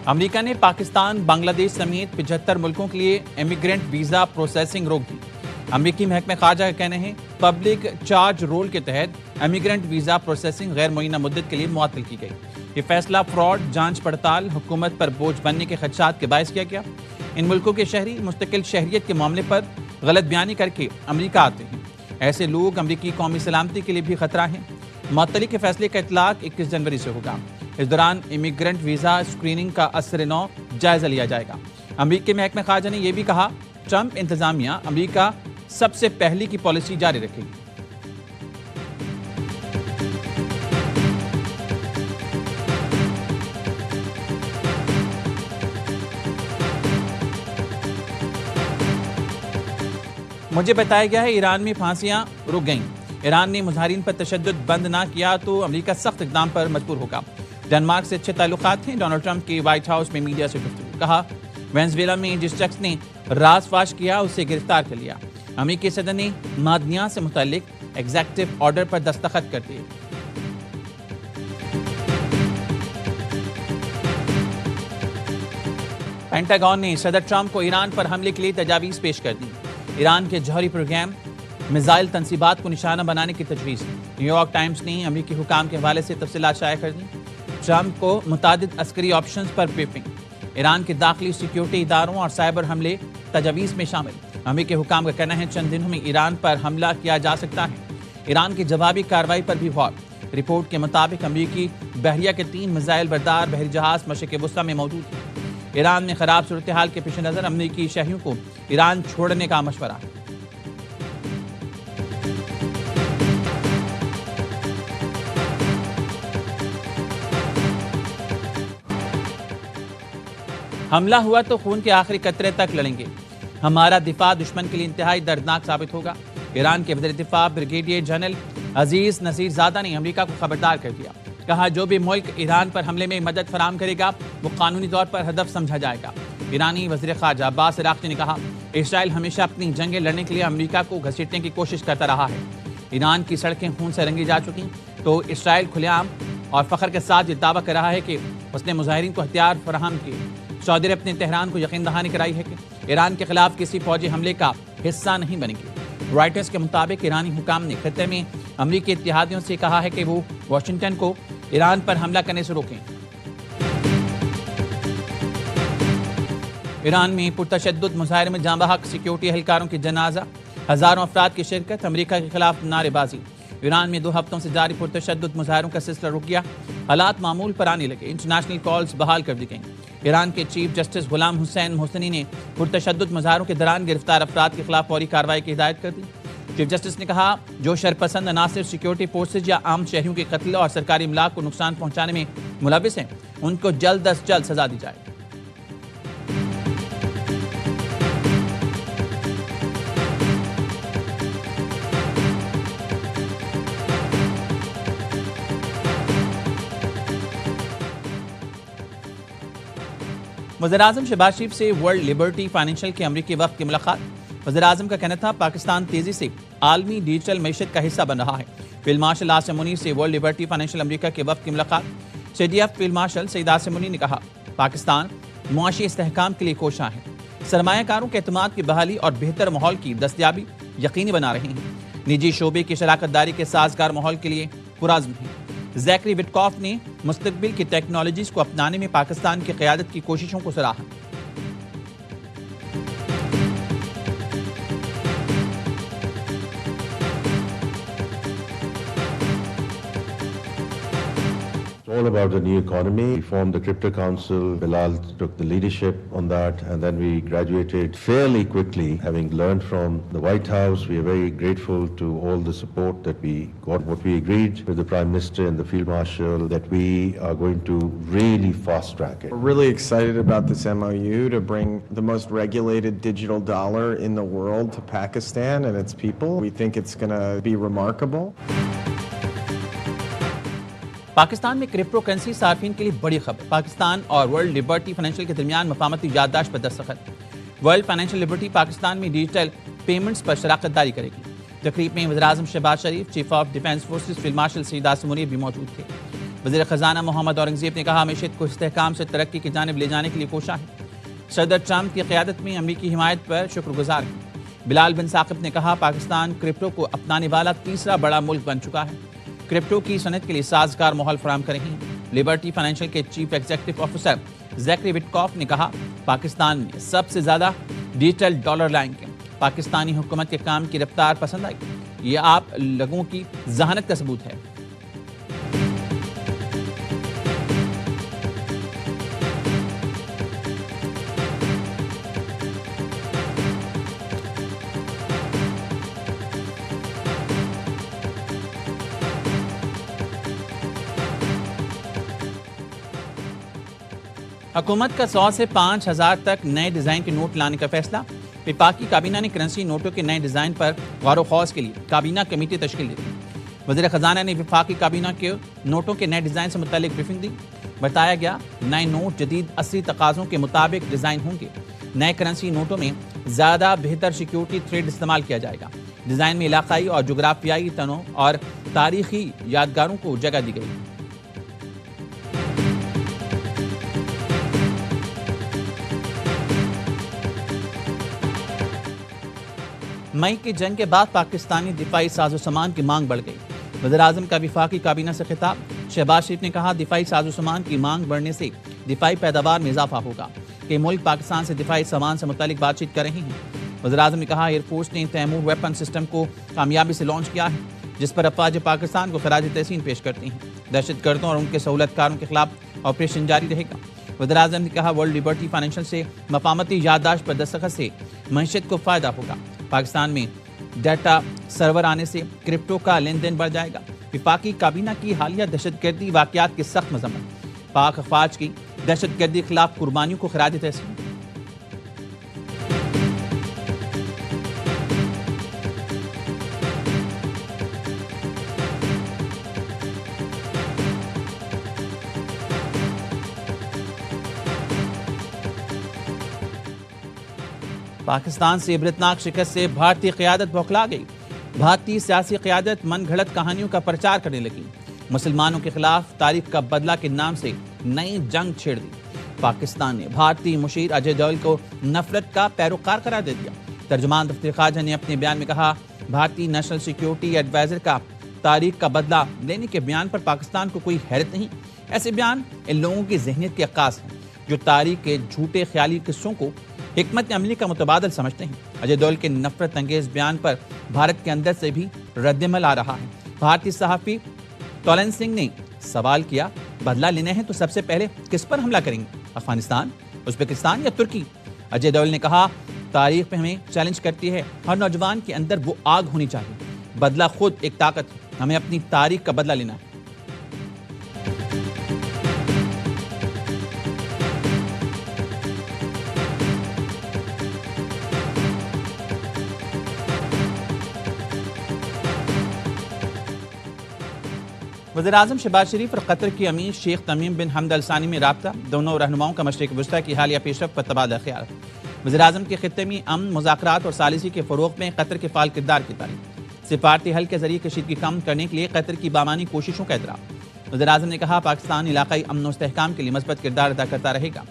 امریکہ نے پاکستان، بنگلہ دیش سمیت 75 ملکوں کے لیے امیگرینٹ ویزا پروسیسنگ روک دی۔ امریکی محکمہ خارجہ کا کہنا ہے پبلک چارج رول کے تحت امیگرینٹ ویزا پروسیسنگ غیر معینہ مدت کے لیے معطل کی گئی۔ یہ فیصلہ فراڈ، جانچ پڑتال، حکومت پر بوجھ بننے کے خدشات کے باعث کیا گیا۔ ان ملکوں کے شہری مستقل شہریت کے معاملے پر غلط بیانی کر کے امریکہ آتے ہیں۔ ایسے لوگ امریکی قومی سلامتی کے لیے بھی خطرہ ہیں۔ معطلی کے فیصلے کا اطلاق 21 جنوری سے ہوگا۔ اس دوران امیگرینٹ ویزا اسکریننگ کا اثر نو جائزہ لیا جائے گا۔ امریکی محکمہ خارجہ نے یہ بھی کہا ٹرمپ انتظامیہ امریکہ سب سے پہلی کی پالیسی جاری رکھے گی۔ مجھے بتایا گیا ہے ایران میں پھانسیاں رک گئیں۔ ایران نے مظاہرین پر تشدد بند نہ کیا تو امریکہ سخت اقدام پر مجبور ہوگا۔ ڈنمارک سے اچھے تعلقات ہیں۔ ڈونلڈ ٹرمپ کی وائٹ ہاؤس میں میڈیا سے گفتگو، کہا وینزویلا میں جس شخص نے راز فاش کیا اسے گرفتار کر لیا۔ امریکی صدر نے معدنیات سے متعلق ایگزیکٹو آرڈر پر دستخط کر دیے۔ پینٹاگون نے صدر ٹرمپ کو ایران پر حملے کے لیے تجاویز پیش کر دی۔ ایران کے جوہری پروگرام، میزائل تنصیبات کو نشانہ بنانے کی تجویز۔ نیو یارک ٹائمز نے امریکی حکام کے حوالے سے تفصیلات شائع کر دی۔ ٹرمپ کو متعدد عسکری آپشنز پر بریفنگ۔ ایران کے داخلی سیکیورٹی اداروں اور سائبر حملے تجاویز میں شامل۔ امریکی حکام کا کہنا ہے چند دنوں میں ایران پر حملہ کیا جا سکتا ہے۔ ایران کی جوابی کارروائی پر بھی غور۔ رپورٹ کے مطابق امریکی بحریہ کے 3 میزائل بردار بحری جہاز مشرق وسطیٰ میں موجود ہیں۔ ایران میں خراب صورتحال کے پیش نظر امریکی شہریوں کو ایران چھوڑنے کا مشورہ۔ حملہ ہوا تو خون کے آخری قطرے تک لڑیں گے۔ ہمارا دفاع دشمن کے لیے انتہائی دردناک ثابت ہوگا۔ ایران کے وزیر دفاع بریگیڈیئر جنرل عزیز نصیر زادہ نے امریکہ کو خبردار کر دیا۔ کہا جو بھی ملک ایران پر حملے میں مدد فراہم کرے گا وہ قانونی طور پر ہدف سمجھا جائے گا۔ ایرانی وزیر خارجہ عباس عراقچی نے کہا اسرائیل ہمیشہ اپنی جنگیں لڑنے کے لیے امریکہ کو گھسیٹنے کی کوشش کرتا رہا ہے۔ ایران کی سڑکیں خون سے رنگی جا چکی تو اسرائیل کھلے عام اور فخر کے ساتھ یہ دعویٰ کر رہا ہے کہ اس نے مظاہرین کو ہتھیار فراہم کیے۔ سعودی عرب نے تہران کو یقین دہانی کرائی ہے کہ ایران کے خلاف کسی فوجی حملے کا حصہ نہیں بنے گی۔ رائٹرز کے مطابق ایرانی حکام نے خطے میں امریکی اتحادیوں سے کہا ہے کہ وہ واشنگٹن کو ایران پر حملہ کرنے سے روکیں۔ ایران میں پرتشدد مظاہرے میں جاں بحق سیکیورٹی اہلکاروں کی جنازہ، ہزاروں افراد کی شرکت، امریکہ کے خلاف نعرے بازی۔ ایران میں 2 ہفتوں سے جاری پرتشدد مظاہروں کا سلسلہ رک گیا، حالات معمول پر آنے لگے، انٹرنیشنل کالز بحال کر دی گئیں۔ ایران کے چیف جسٹس غلام حسین محسنی نے پرتشدد مظاہروں کے دوران گرفتار افراد کے خلاف فوری کارروائی کی ہدایت کر دی۔ چیف جسٹس نے کہا جو شرپسند عناصر سیکیورٹی فورسز یا عام شہریوں کے قتل اور سرکاری املاک کو نقصان پہنچانے میں ملوث ہیں ان کو جلد از جلد سزا دی جائے۔ وزیر اعظم شہباز شریف سے ورلڈ لبرٹی فائنینشل کے امریکی وفد کی ملاقات۔ وزیر اعظم کا کہنا تھا پاکستان تیزی سے عالمی ڈیجیٹل معیشت کا حصہ بن رہا ہے۔ فیلڈ مارشل عاصم منیر سے ورلڈ لبرٹی فائنینشل امریکہ کے وفد کی ملاقات۔ C D F field marshal Syed Asim Munir نے کہا پاکستان معاشی استحکام کے لیے کوشاں ہے، سرمایہ کاروں کے اعتماد کی بحالی اور بہتر ماحول کی دستیابی یقینی بنا رہے ہیں، نجی شعبے کی شراکت داری کے سازگار ماحول کے لیے پرعزم ہیں۔ زیکری وٹکاف نے مستقبل کی ٹیکنالوجیز کو اپنانے میں پاکستان کی قیادت کی کوششوں کو سراہا۔ All about the new economy. We formed the Crypto Council. Bilal took the leadership on that, and then we graduated fairly quickly. Having learned from the White House, we are very grateful to all the support that we got. What we agreed with the Prime Minister and the Field Marshal that we are going to really fast track it. We're really excited about this MOU to bring the most regulated digital dollar in the world to Pakistan and its people. We think it's going to be remarkable. Pakistan میں crypto currency صارفین کے لیے بڑی خبر۔ پاکستان اور world Liberty financial کے درمیان مفاہمتی یادداشت پر دستخط۔ ورلڈ فائنینشل لبرٹی پاکستان میں ڈیجیٹل پیمنٹس پر شراکت داری کرے گی۔ تقریب میں وزیر اعظم Shehbaz Sharif, chief of defence forces field marshal Syed Asim Munir بھی موجود تھے۔ وزیر خزانہ محمد اورنگزیب نے کہا معیشت کو استحکام سے ترقی کی جانب لے جانے کے لیے کوشاں ہے. صدر ٹرمپ کی قیادت میں امریکی حمایت پر شکر گزار ہیں. بلال بن ثاقب نے کہا پاکستان کرپٹو کو اپنانے والا تیسرا بڑا ملک بن چکا ہے. کرپٹو کی صنعت کے لیے سازگار ماحول فراہم کریں گے. لبرٹی فائنینشل کے چیف ایگزیکٹو آفیسر زیکری وٹکاف نے کہا پاکستان میں سب سے زیادہ ڈیجیٹل ڈالر لائیں گے. پاکستانی حکومت کے کام کی رفتار پسند آئی. یہ آپ لوگوں کی ذہانت کا ثبوت ہے. حکومت کا 100 سے 5000 تک نئے ڈیزائن کے نوٹ لانے کا فیصلہ. وفاقی کابینہ نے کرنسی نوٹوں کے نئے ڈیزائن پر غور و خوض کے لیے کابینہ کمیٹی تشکیل دی. وزیر خزانہ نے وفاقی کابینہ کے نوٹوں کے نئے ڈیزائن سے متعلق بریفنگ دی. بتایا گیا نئے نوٹ جدید عصری تقاضوں کے مطابق ڈیزائن ہوں گے. نئے کرنسی نوٹوں میں زیادہ بہتر سیکیورٹی تھریڈ استعمال کیا جائے گا. ڈیزائن میں علاقائی اور جغرافیائی تنوع اور تاریخی یادگاروں کو جگہ دی گئی. مئی کی جنگ کے بعد پاکستانی دفاعی ساز و سامان کی مانگ بڑھ گئی. وزیراعظم کا وفاقی کابینہ سے خطاب. شہباز شریف نے کہا دفاعی ساز و سامان کی مانگ بڑھنے سے دفاعی پیداوار میں اضافہ ہوگا. کہ ملک پاکستان سے دفاعی سامان سے متعلق بات چیت کر رہے ہیں. وزیراعظم نے کہا ایئر فورس نے تیمور ویپن سسٹم کو کامیابی سے لانچ کیا ہے جس پر افواج پاکستان کو خراج تحسین پیش کرتی ہیں. دہشت گردوں اور ان کے سہولت کاروں کے خلاف آپریشن جاری رہے گا. وزیراعظم نے کہا ورلڈ لبرٹی فائنینشل سے مفاہمتی یادداشت پر دستخط سے معیشت کو فائدہ ہوگا. پاکستان میں ڈیٹا سرور آنے سے کرپٹو کا لین دین بڑھ جائے گا. وفاقی کابینہ کی حالیہ دہشت گردی واقعات کی سخت مذمت. پاک افواج کی دہشت گردی کے خلاف قربانیوں کو خراج تحسین. پاکستان سے عبرتناک شکست سے بھارتی قیادت بوکھلا گئی. بھارتی سیاسی قیادت من گھڑت کہانیوں کا پرچار کرنے لگی. مسلمانوں کے خلاف تاریخ کا بدلہ کے نام سے نئی جنگ چھیڑ دی. پاکستان نے بھارتی مشیر اجے ڈول کو نفرت کا پیروکار قرار دے دیا. ترجمان دفتر خارجہ نے اپنے بیان میں کہا بھارتی نیشنل سیکیورٹی ایڈوائزر کا تاریخ کا بدلہ لینے کے بیان پر پاکستان کو کوئی حیرت نہیں. ایسے بیان ان لوگوں کی ذہنیت کے عکاس ہیں جو تاریخ کے جھوٹے خیالی قصوں کو حکمت عملی کا متبادل سمجھتے ہیں. اجے ڈول کے نفرت انگیز بیان پر بھارت کے اندر سے بھی رد عمل آ رہا ہے. بھارتی صحافی تولن سنگھ نے سوال کیا بدلہ لینے ہیں تو سب سے پہلے کس پر حملہ کریں گے؟ افغانستان، ازبکستان یا ترکی؟ اجے ڈول نے کہا تاریخ پہ ہمیں چیلنج کرتی ہے. ہر نوجوان کے اندر وہ آگ ہونی چاہیے. بدلہ خود ایک طاقت ہے. ہمیں اپنی تاریخ کا بدلہ لینا ہے. وزیراعظم شہباز شریف اور قطر کے امیر شیخ تمیم بن حمد ال ثانی میں رابطہ. دونوں رہنماؤں کا مشرق وسطیٰ کی حالیہ پیش رفت پر تبادلہ خیال. وزیراعظم کے خطے میں امن، مذاکرات اور ثالثی کے فروغ میں قطر کے فعال کردار کی تعریف. سفارتی حل کے ذریعے کشیدگی کم کرنے کے لیے قطر کی بامانی کوششوں کا اعتراف. وزیراعظم نے کہا پاکستان علاقائی امن و استحکام کے لیے مثبت کردار ادا کرتا رہے گا.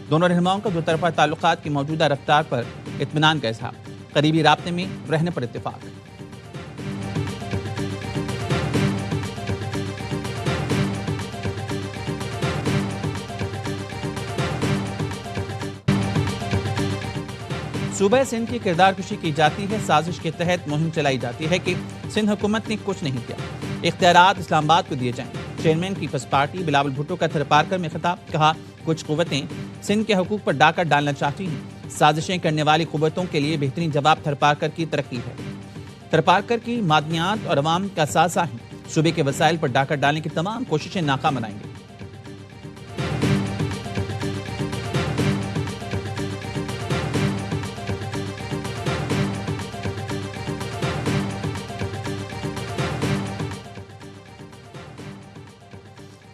دونوں رہنماؤں کا دو طرفہ تعلقات کی موجودہ رفتار پر اطمینان کا اظہار. قریبی رابطے میں رہنے پر اتفاق. صوبہ سندھ کی کردار کشی کی جاتی ہے. سازش کے تحت مہم چلائی جاتی ہے کہ سندھ حکومت نے کچھ نہیں کیا. اختیارات اسلام آباد کو دیے جائیں. Chairman Peoples Party Bilawal Bhutto کا تھرپارکر میں خطاب. کہا کچھ قوتیں سندھ کے حقوق پر ڈاکہ ڈالنا چاہتی ہیں. سازشیں کرنے والی قوتوں کے لیے بہترین جواب تھرپارکر کی ترقی ہے. تھرپارکر کی معدنیات اور عوام کا سازہ ہیں. صوبے کے وسائل پر ڈاکہ ڈالنے کی تمام کوششیں ناکام بنائیں گے.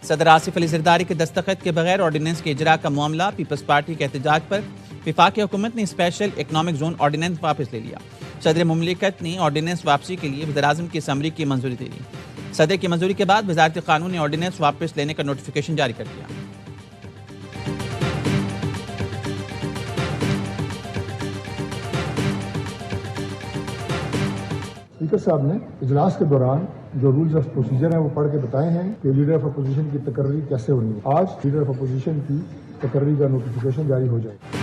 صدر آصف علی زرداری کے دستخط کے بغیر آرڈیننس کے اجرا کا معاملہ. پیپلز پارٹی کے احتجاج پر وفاقی حکومت نے اسپیشل اکنامک زون آرڈیننس واپس لے لیا. صدر مملکت نے آرڈیننس واپسی کے لیے وزیراعظم کی اسمبلی کی منظوری دے دی. صدر کی منظوری کے بعد وزارت قانون نے آرڈیننس واپس لینے کا نوٹیفیکیشن جاری کر دیا۔ اسپیکر صاحب نے اجلاس کے دوران جو رولز آف پروسیجر ہیں وہ پڑھ کے بتائے ہیں کہ لیڈر آف اپوزیشن کی تقرری کیسے ہونی ہے۔ آج لیڈر آف اپوزیشن کی تقرری کا نوٹیفیکیشن جاری ہو جائے گا۔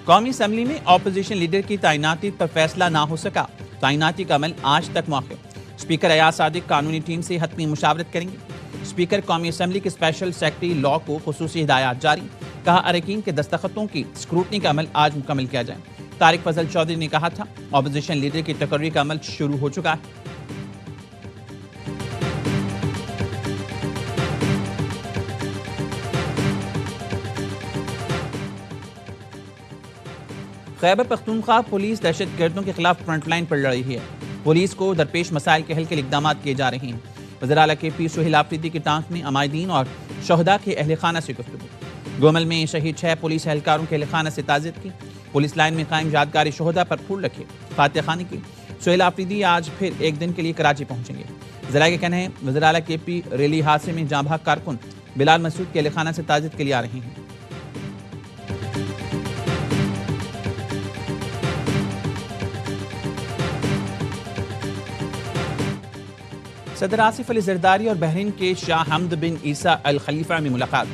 قومی اسمبلی میں اپوزیشن لیڈر کی تعیناتی پر فیصلہ نہ ہو سکا، تعیناتی کا عمل آج تک موخر۔ اسپیکر ایاز صادق قانونی ٹیم سے حتمی مشاورت کریں گے۔ اسپیکر قومی اسمبلی کے اسپیشل سیکرٹری لا کو خصوصی ہدایات جاری، کہا اراکین کے دستخطوں کی اسکروٹنی کا عمل آج مکمل کیا جائے۔ طارق فضل چودھری نے کہا تھا اپوزیشن لیڈر کی تقرری کا عمل شروع ہو چکا ہے۔ خیبر پختونخوا پولیس دہشت گردوں کے خلاف فرنٹ لائن پر لڑ رہی ہے۔ پولیس کو درپیش مسائل کے حل کے لیے اقدامات کیے جا رہے ہیں۔ وزیر اعلیٰ کے پی سہیل آفریدی کی ٹانک میں عمائدین اور شہداء کے اہل خانہ سے گفتگو۔ گومل میں شہید 6 پولیس اہلکاروں کے اہل خانہ سے تعزیت کی۔ پولیس لائن میں قائم یادگاری شہداء پر پھول رکھے، فاتح خوانی کی۔ سہیل آفریدی آج پھر ایک دن کے لیے کراچی پہنچیں گے۔ ذرائع کے کہنا ہے وزیر اعلیٰ کے پی ریلی حادثے میں جاں بحق کارکن بلال مسعود کے اہل خانہ سے تعزیت کے لیے آ رہے ہیں۔ صدر آصف علی زرداری اور بحرین کے شاہ حمد بن عیسیٰ الخلیفہ میں ملاقات۔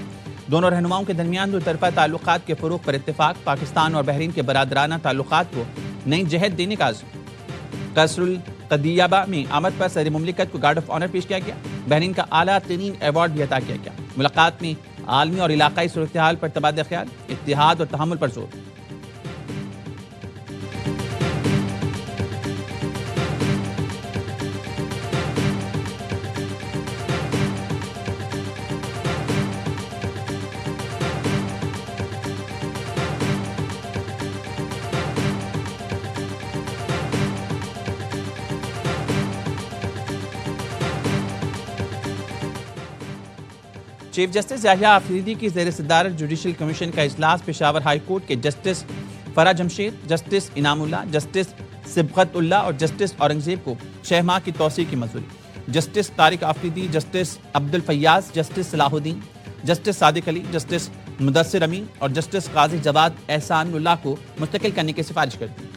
دونوں رہنماؤں کے درمیان دو طرفہ تعلقات کے فروغ پر اتفاق، پاکستان اور بحرین کے برادرانہ تعلقات کو نئی جہت دینے کا عزم۔ قصر القدیبہ میں آمد پر صدر مملکت کو گارڈ آف آنر پیش کیا گیا۔ بحرین کا اعلیٰ ترین ایوارڈ بھی عطا کیا گیا۔ ملاقات میں عالمی اور علاقائی صورتحال پر تبادلہ خیال، اتحاد اور تحمل پر زور۔ چیف جسٹس یحییٰ آفریدی کی زیر صدارت جوڈیشل کمیشن کا اجلاس پشاور ہائی کورٹ کے جسٹس فرا جمشید، جسٹس انعام اللہ، جسٹس صبغت اللہ اور جسٹس اورنگزیب کو 6 ماہ کی توسیع کی منظوری۔ Justice Tariq Afridi, justice Abdul Fayyaz, justice Salahuddin, justice Sadiq Ali, justice Mudassir Amin اور جسٹس قاضی جواد احسان اللہ کو مستقل کرنے کی سفارش کر دی۔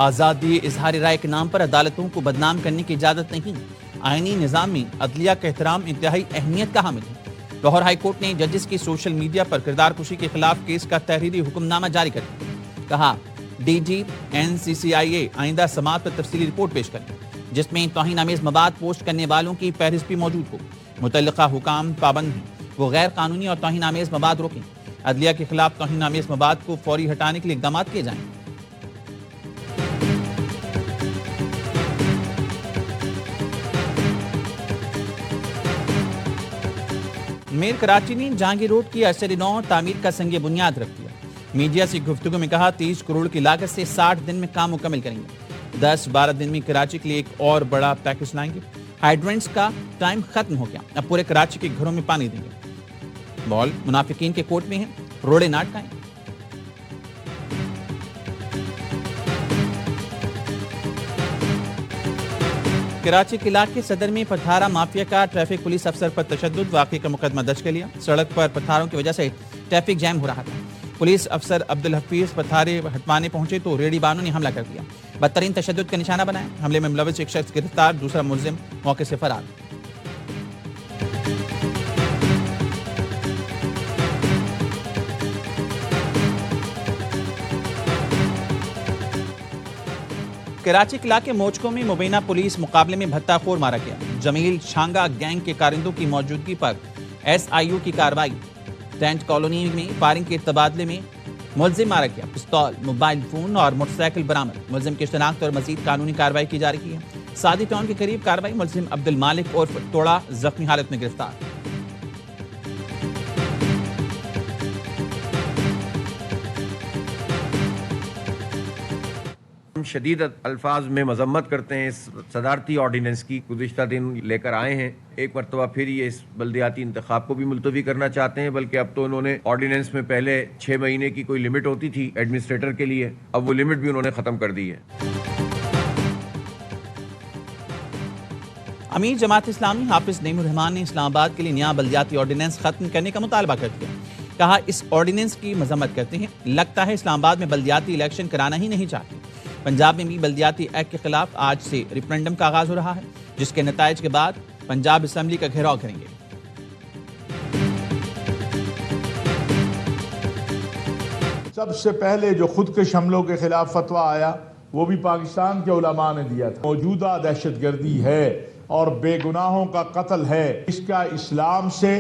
آزادی اظہار رائے کے نام پر عدالتوں کو بدنام کرنے کی اجازت نہیں۔ آئینی نظام میں عدلیہ کا احترام انتہائی اہمیت کا حامل ہے۔ لاہور ہائی کورٹ نے ججز کی سوشل میڈیا پر کردار کشی کے خلاف کیس کا تحریری حکم نامہ جاری کر دیا۔ کہا ڈی جی NCCIA آئندہ سماعت پر تفصیلی رپورٹ پیش کریں جس میں توہین آمیز مواد پوسٹ کرنے والوں کی فہرست بھی موجود ہو۔ متعلقہ حکام پابند ہیں وہ غیر قانونی اور توہین آمیز مواد روکیں۔ عدلیہ کے خلاف توہین آمیز مواد کو فوری ہٹانے کے لیے اقدامات کیے جائیں۔ میر کراچی نے جہانگیر روڈ کی ارسد نو تعمیر کا سنگ بنیاد رکھ دیا۔ میڈیا سے گفتگو میں کہا 30 کروڑ کی لاگت سے 60 دن میں کام مکمل کریں گے۔ 10-12 دن میں کراچی کے لیے ایک اور بڑا پیکج لائیں گے۔ ہائیڈرنٹس کا ٹائم ختم ہو گیا، اب پورے کراچی کے گھروں میں پانی دیں گے۔ بال منافقین کے کوٹ میں ہیں، روڑے نہ اٹکائیں۔ کراچی کے علاقے صدر میں پتھارا مافیا کا ٹریفک پولیس افسر پر تشدد، واقعے کا مقدمہ درج کر لیا۔ سڑک پر پتھاروں کی وجہ سے ٹریفک جام ہو رہا تھا۔ پولیس افسر عبدالحفیظ پتھارے ہٹوانے پہنچے تو ریڑھی بانوں نے حملہ کر دیا، بدترین تشدد کا نشانہ بنایا۔ حملے میں ملوث ایک شخص گرفتار، دوسرا ملزم موقع سے فرار۔ کراچی کے علاقے موچکو میں مبینہ پولیس مقابلے میں بھتہ خور مارا گیا۔ جمیل چھانگا گینگ کے کارندوں کی موجودگی پر SIU کی کارروائی۔ ٹینٹ کالونی میں فائرنگ کے تبادلے میں ملزم مارا گیا۔ پستول، موبائل فون اور موٹر سائیکل برآمد۔ ملزم کی شناخت اور مزید قانونی کارروائی کی جا رہی ہے۔ سعدی ٹاؤن کے قریب کارروائی، ملزم عبد المالک عرف توڑا زخمی حالت میں گرفتار۔ ہم شدید الفاظ میں مذمت کرتے ہیں اس صدارتی آرڈیننس کی گزشتہ دن لے کر آئے ہیں. ایک مرتبہ پھر یہ اس بلدیاتی انتخاب کو بھی ملتوی کرنا چاہتے ہیں, بلکہ اب تو انہوں نے آرڈیننس میں پہلے 6 مہینے کی کوئی لمٹ ہوتی تھی ایڈمنسٹریٹر کے لیے, اب وہ لمٹ بھی انہوں نے ختم کر دی ہے. امیر جماعت اسلامی حافظ نعیم الرحمان نے اسلام آباد کے لیے نیا بلدیاتی آرڈیننس ختم کرنے کا مطالبہ کر دیا. کہا اس آرڈیننس کی مذمت کرتے ہیں, لگتا ہے اسلام آباد میں بلدیاتی الیکشن کرانا ہی نہیں چاہتے. پنجاب میں بھی بلدیاتی ایکٹ کے خلاف آج سے ریفرنڈم کا آغاز ہو رہا ہے, جس کے نتائج کے بعد پنجاب اسمبلی کا گھیراؤ کریں گے. سب سے پہلے جو خودکش حملوں کے خلاف فتویٰ آیا وہ بھی پاکستان کے علماء نے دیا تھا. موجودہ دہشت گردی ہے اور بے گناہوں کا قتل ہے, اس کا اسلام سے,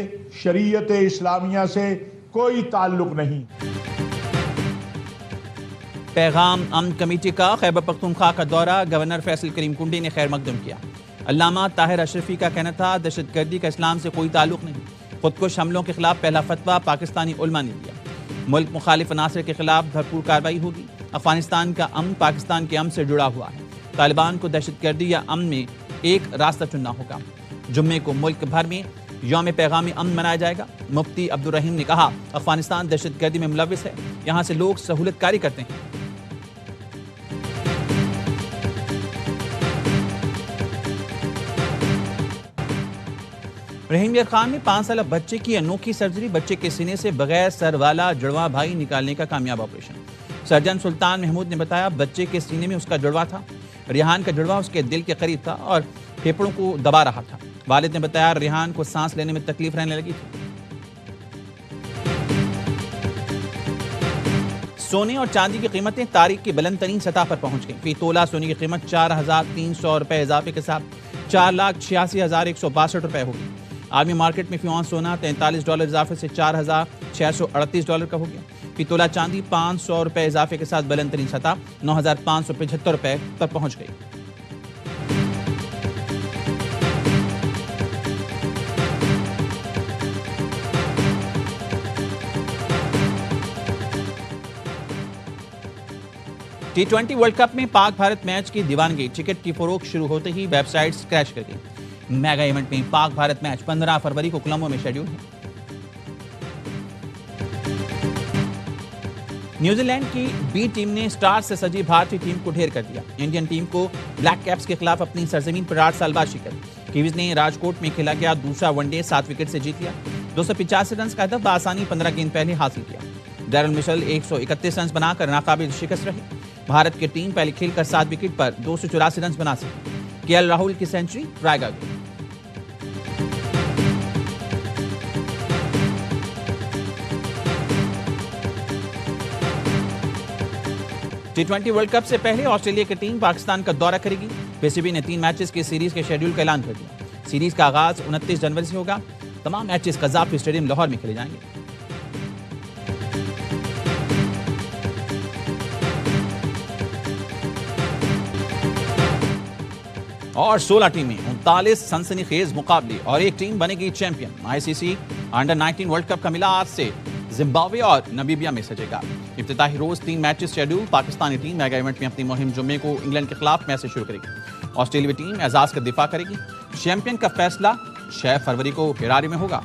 شریعت اسلامیہ سے کوئی تعلق نہیں. پیغام امن کمیٹی کا خیبر پختونخوا کا دورہ, گورنر فیصل کریم کنڈی نے خیر مقدم کیا. علامہ طاہر اشرفی کا کہنا تھا دہشت گردی کا اسلام سے کوئی تعلق نہیں. خودکش حملوں کے خلاف پہلا فتویٰ پاکستانی علماء نے دیا. ملک مخالف عناصر کے خلاف بھرپور کارروائی ہوگی. افغانستان کا امن پاکستان کے امن سے جڑا ہوا ہے. طالبان کو دہشت گردی یا امن میں ایک راستہ چننا ہوگا. جمعے کو ملک بھر میں یوم پیغام امن منایا جائے گا. مفتی عبدالرحیم نے کہا افغانستان دہشت گردی میں ملوث ہے, یہاں سے لوگ سہولت کاری کرتے ہیں. رحیم یار خان نے 5 سالہ بچے کی انوکھی سرجری, بچے کے سینے سے بغیر سر والا جڑواں بھائی نکالنے کا کامیاب آپریشن. سرجن سلطان محمود نے بتایا بچے کے سینے میں اس کا جڑواں تھا. ریحان کا جڑواں اس کے دل کے قریب تھا اور پھیپھڑوں کو دبا رہا تھا. والد نے بتایا ریحان کو سانس لینے میں تکلیف رہنے لگی تھی. سونے اور چاندی کی قیمتیں تاریخ کی بلند ترین سطح پر پہنچ گئیں. فی تولہ سونے کی قیمت 4,300 روپے اضافے کے ساتھ 4,86,162 روپے ہوگی. عالمی مارکیٹ میں فی اونس سونا $43 اضافے سے $4,638 کا ہو گیا. فی تولہ چاندی 500 روپے اضافے کے ساتھ بلند ترین سطح 9,575 روپے پر پہنچ گئی. T20 ورلڈ کپ میں پاک بھارت میچ کی دیوانگی, ٹکٹ کی فروخت شروع ہوتے ہی ویب سائٹس کریش کر گئی. میگا ایونٹ میں پاک بھارت میچ 15 فروری کو کولمبو میں شیڈول ہے. نیوزی لینڈ کی بی ٹیم نے سٹار سے سجی بھارتی ٹیم کو ڈھیر کر دیا. انڈین ٹیم کو بلیک کیپس کے خلاف اپنی سرزمین پر 8 سال بعد شکست. کیویز نے راجکوٹ میں کھیلا گیا دوسرا ون ڈے 7 وکٹ سے جیت لیا. 285 رنز کا ہدف بآسانی 15 گیند پہلے حاصل کیا. ڈیرل مشل 131 رنز بنا کر ناقابل شکست رہے. بھارت کی ٹیم پہلے کھیل کر 7 وکٹ پر 284 رنز بنا سکی. کے ایل راہل کی سینچری ٹرائی کر گئی. T20 ورلڈ کپ سے پہلے آسٹریلیا کی ٹیم پاکستان کا دورہ کرے گی. پی سی بی نے 3 میچز کی سیریز کے شیڈول کا اعلان کر دیا. سیریز کا آغاز 29 جنوری سے ہوگا. تمام میچز قذافی اسٹیڈیم لاہور میں کھیلے جائیں گے. اور 16 ٹیمیں 39 سنسنی خیز مقابلے اور ایک ٹیم بنے گی چیمپئن. آئی سی سی انڈر 19 ورلڈ کپ کا میلہ آج سے زمبابوے اور نمیبیا میں سجے گا. افتتاحی روز 3 matches schedule. Pakistani team mega event میں اپنی مہم جمعے کو انگلینڈ کے خلاف میچ سے شروع کرے گی. آسٹریلوی ٹیم اعزاز کا دفاع کرے گی. چیمپئن کا فیصلہ 6 فروری کو ہرارے میں ہوگا.